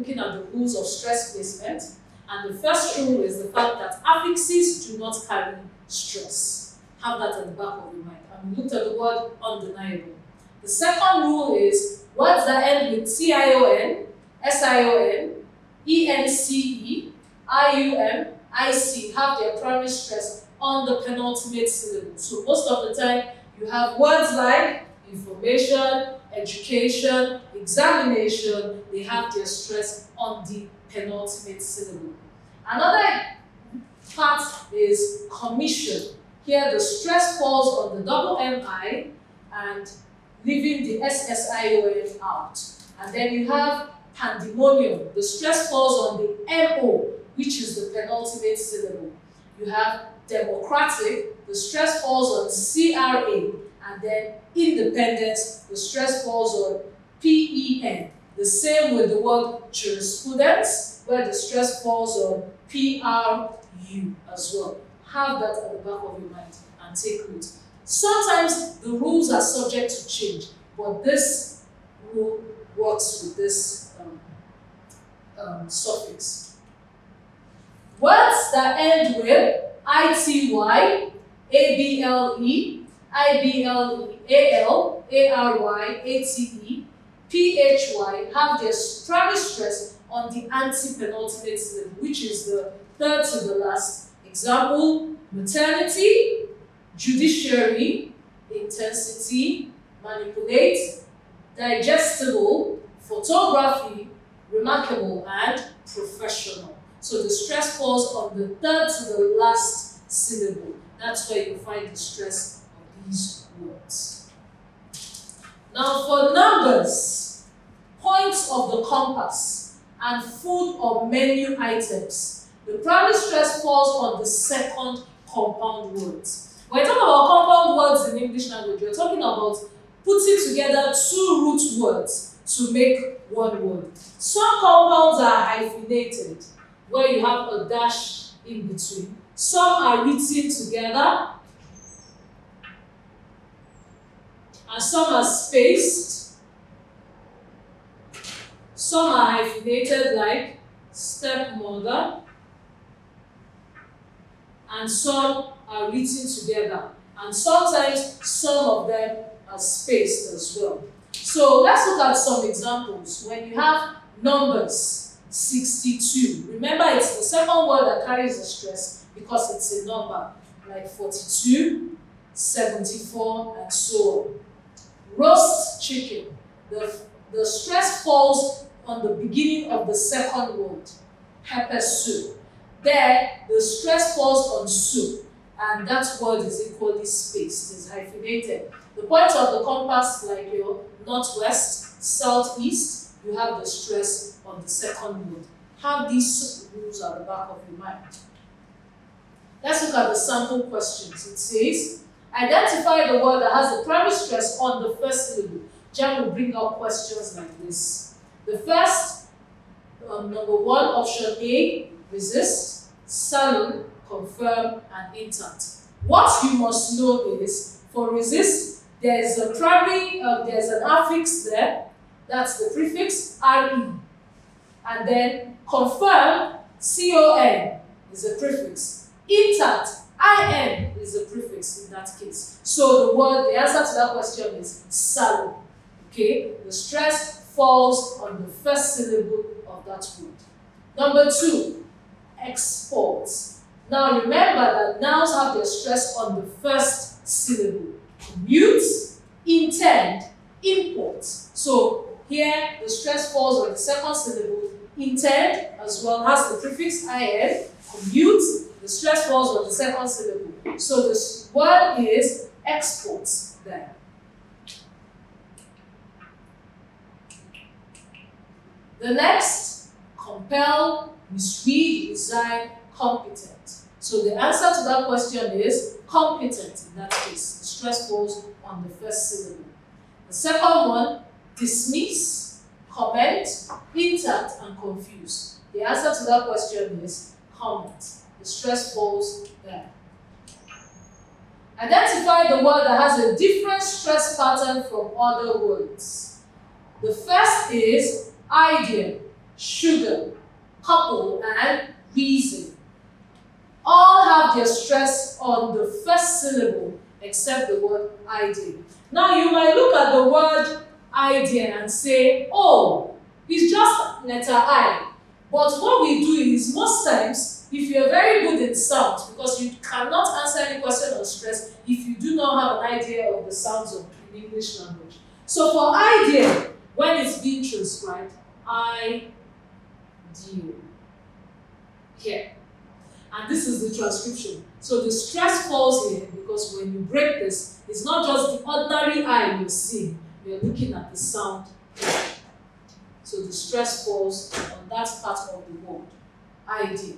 looking at the rules of stress placement. And the first rule is the fact that affixes do not carry stress. Have that at the back of your mind. And we looked at the word undeniable. The second rule is words that end with tion, sion, ence, ium, ic have their primary stress on the penultimate syllable. So most of the time you have words like information, education, examination, they have their stress on the penultimate syllable. Another part is commission. Here the stress falls on the double MI and leaving the SSION out. And then you have pandemonium. The stress falls on the MO, which is the penultimate syllable. You have democratic. The stress falls on CRA. And then independence. The stress falls on PEN. The same with the word jurisprudence, where the stress falls on PRU as well. Have that at the back of your mind and take note. Sometimes the rules are subject to change, but this rule works with this suffix. Words that end with ITY, ABLE, IBLE, AL, ARY, ATE, PHY have their primary stress on the antepenultimate syllable, which is the third to the last. Example, maternity, judiciary, intensity, manipulate, digestible, photography, remarkable, and professional. So the stress falls on the third to the last syllable. That's where you find the stress of these words. Now for numbers, points of the compass, and food or menu items, the primary stress falls on the second compound words. When we talk about compound words in English language, we're talking about putting together two root words to make one word. Some compounds are hyphenated, where you have a dash in between. Some are written together, and some are spaced. Some are hyphenated, like stepmother, and some are written together. And sometimes some of them are spaced as well. So let's look at some examples. When you have numbers, 62. Remember, it's the second word that carries the stress because it's a number, like 42, 74, and so on. Roast chicken. The stress falls on the beginning of the second word, pepper soup. There, the stress falls on soup, and that word is equally spaced, is hyphenated. The points of the compass, like your northwest, southeast, you have the stress on the second word. Have these rules at the back of your mind. Let's look at the sample questions. It says, identify the word that has the primary stress on the first syllable. JAMB will bring out questions like this. The first, number one, option A, resist, saloon, confirm, and intact. What you must know is, for resist, there is a primary, there's an affix there, that's the prefix RE. And then confirm, CON, is a prefix. Intact, IN, is a prefix in that case. So the answer to that question is saloon. Okay, the stress falls on the first syllable of that word. Number two, exports. Now remember that nouns have their stress on the first syllable. Commute, intend, import. So here the stress falls on the second syllable. Intend as well has the prefix in. Commute, the stress falls on the second syllable. So this word is exports there. The next, compel, misread, resign, competent. So the answer to that question is competent in that case. The stress falls on the first syllable. The second one, dismiss, comment, intact, and confuse. The answer to that question is comment. The stress falls there. Identify the word that has a different stress pattern from other words. The first is idea, sugar, couple, and reason. All have their stress on the first syllable except the word idea. Now you might look at the word idea and say, oh, it's just letter I. But what we do is most times, if you're very good in sounds, because you cannot answer any question on stress if you do not have an idea of the sounds of in English language. So for idea, when it's being transcribed, I, do. Here. And this is the transcription. So the stress falls here because when you break this, it's not just the ordinary I you're seeing, you're looking at the sound. So the stress falls on that part of the word, idea.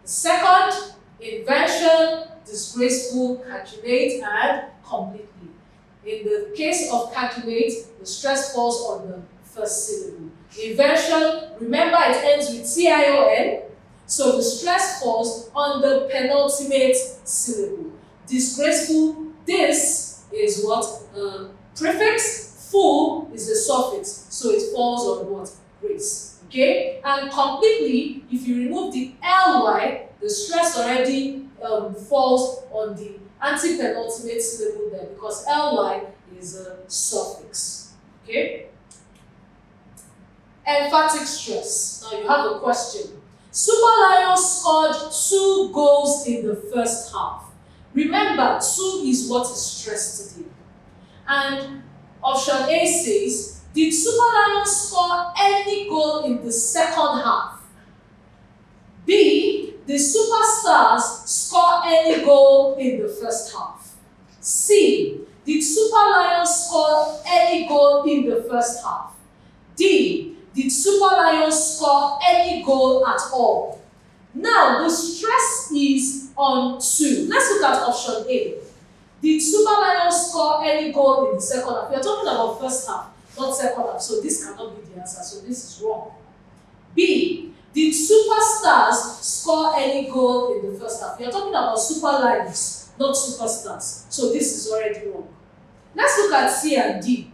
The second, invention, disgraceful, calculate, and completely. In the case of calculate, the stress falls on the first syllable. Invention, remember it ends with T-I-O-N, so the stress falls on the penultimate syllable. Disgraceful, this is what? Prefix, full is the suffix, so it falls on what? Grace. Okay? And completely, if you remove the ly, the stress already falls on the antepenultimate syllable there because ly is a suffix. Okay? Emphatic stress. Now you have a question. Super Lions scored 2 goals in the first half. Remember, 2 is what is stressed today. And option A says, did Super Lions score any goal in the second half? B, did Superstars score any goal in the first half? C, did Super Lions score any goal in the first half? D, did Super Lions score any goal at all? Now, the stress is on 2. Let's look at option A. Did Super Lions score any goal in the second half? We are talking about first half, not second half, so this cannot be the answer, so this is wrong. B, did Superstars score any goal in the first half? We are talking about Super Lions, not Superstars, so this is already wrong. Let's look at C and D.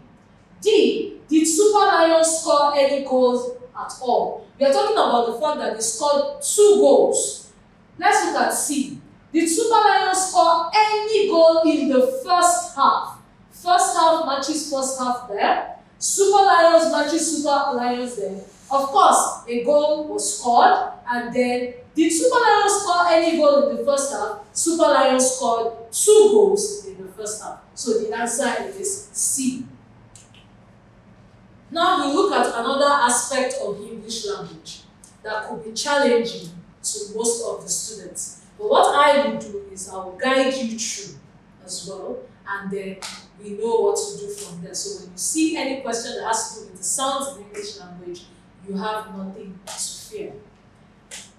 D, did Super Lions score any goals at all? We are talking about the fact that they scored 2 goals. Let's look at C. Did Super Lions score any goal in the first half? First half matches first half there. Super Lions matches Super Lions there. Of course, a goal was scored, and then did Super Lions score any goal in the first half? Super Lions scored 2 goals in the first half. So the answer is C. Now we look at another aspect of English language that could be challenging to most of the students. But what I will do is I will guide you through as well, and then we know what to do from there. So when you see any question that has to do with the sounds in English language, you have nothing to fear.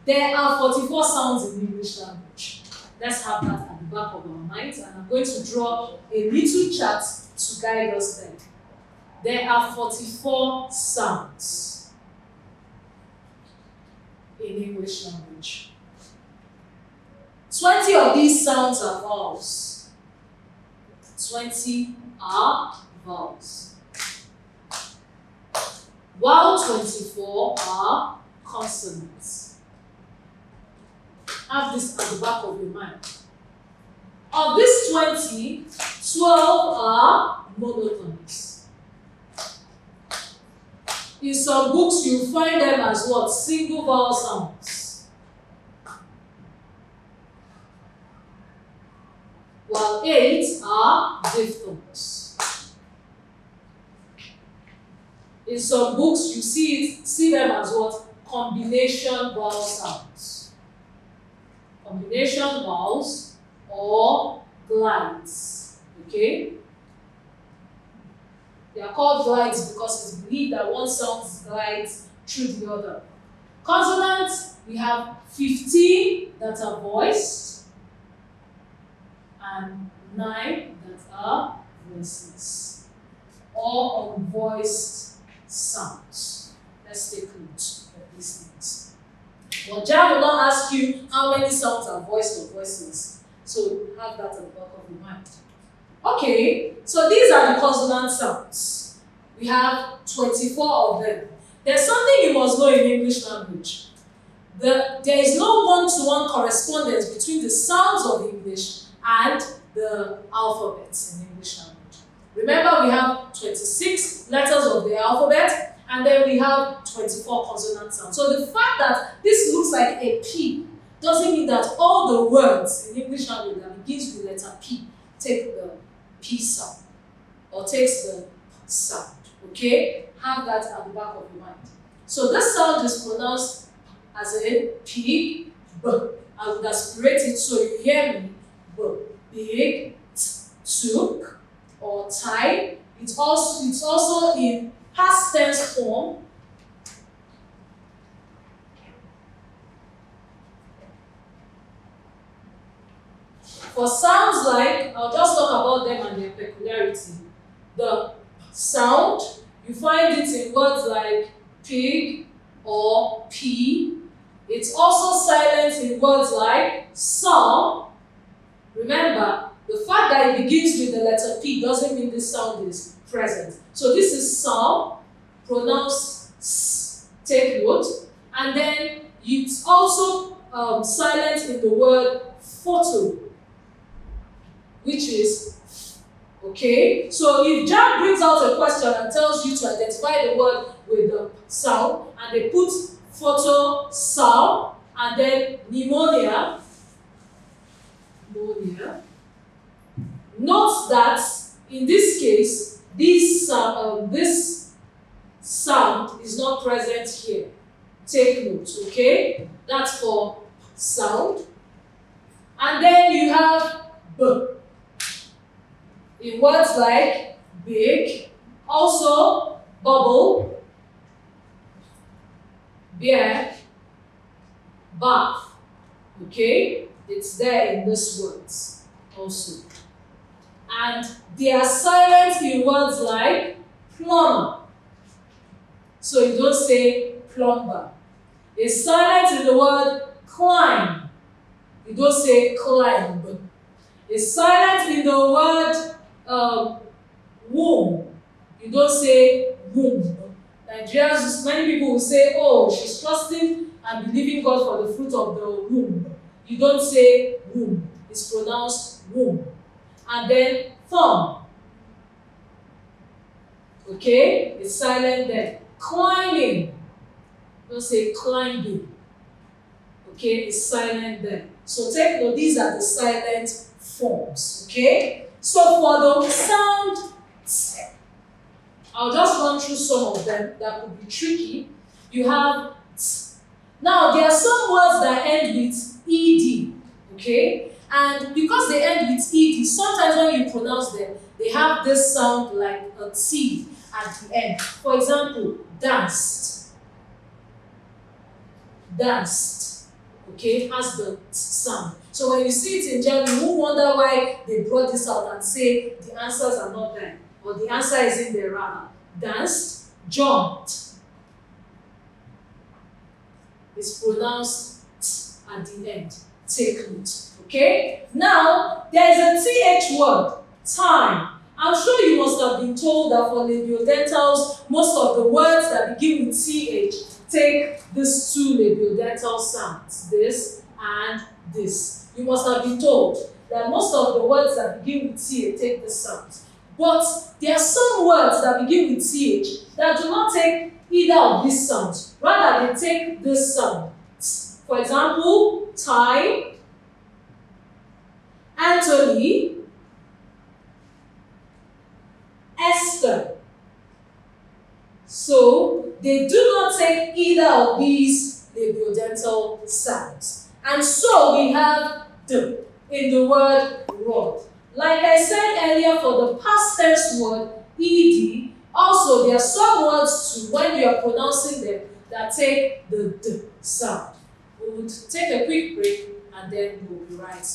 There are 44 sounds in English language. Let's have that at the back of our minds, and I'm going to draw a little chart to guide us there. There are 44 sounds in English language. 20 of these sounds are vowels. 20 are vowels. While 24 are consonants. Have this at the back of your mind. Of these 20, 12 are monotones. In some books, you find them as what? Single vowel sounds. While 8 are diphthongs. In some books, you see them as what? Combination vowel sounds. Combination vowels or glides. Okay? They are called glides because it's believed that one sound glides through the other. Consonants, we have 15 that are voiced and 9 that are voiceless. All unvoiced sounds. Let's take note of these things. But JAMB will not ask you how many sounds are voiced or voiceless. So have that at the back of your mind. Okay, so these are the consonant sounds. We have 24 of them. There's something you must know in English language. There is no one-to-one correspondence between the sounds of English and the alphabets in English language. Remember, we have 26 letters of the alphabet, and then we have 24 consonant sounds. So the fact that this looks like a P doesn't mean that all the words in English language that begins with the letter P take the P sound or takes the sound. Okay? Have that at the back of your mind. So this sound is pronounced as a P, B. I would aspirate it so you hear me. B. Big, took, or tie. It's also in past tense form. For sounds like, I'll just talk about them and their peculiarity. The sound, you find it in words like pig or pea. It's also silent in words like some. Remember, the fact that it begins with the letter P doesn't mean this sound is present. So this is some, pronounced S, take note. And then it's also silent in the word photo, which is okay. So if JAMB brings out a question and tells you to identify the word with the sound, and they put photo, sound, and then pneumonia, note that in this case, this sound is not present here. Take note, okay? That's for sound. And then you have B. In words like big, also bubble, bear, bath. Okay? It's there in these words also. And they are silent in words like plumber. So you don't say plumber. It's silent in the word climb. You don't say climb. It's silent in the word womb. You don't say womb. Nigerians, many people will say, oh, she's trusting and believing God for the fruit of the womb. You don't say womb. It's pronounced womb. And then thumb. Okay? It's silent there. Climbing. Don't say climbing. Okay? It's silent there. So take note, these are the silent forms. Okay? So for the sound T, I'll just run through some of them that could be tricky. You have T. Now, there are some words that end with ED. Okay? And because they end with ED, sometimes when you pronounce them, they have this sound like a T at the end. For example, danced. Danced. Okay, has the T sound. So when you see it in German, you won't wonder why they brought this out and say the answers are not there, or the answer is in there rather. Danced, jumped. It's pronounced T at the end. Take note. Okay? Now, there is a TH word, time. I'm sure you must have been told that for labiodentals, most of the words that begin with TH take these two labiodental sounds, this and this. You must have been told that most of the words that begin with TH take this sound. But there are some words that begin with TH that do not take either of these sounds. Rather, they take this sound. For example, tie, Anthony, Esther. So they do not take either of these labiodental sounds. And so we have D in the word rod. Like I said earlier, for the past tense word ED, also there are some words too, when you are pronouncing them, that take the D sound. We would take a quick break and then we'll be right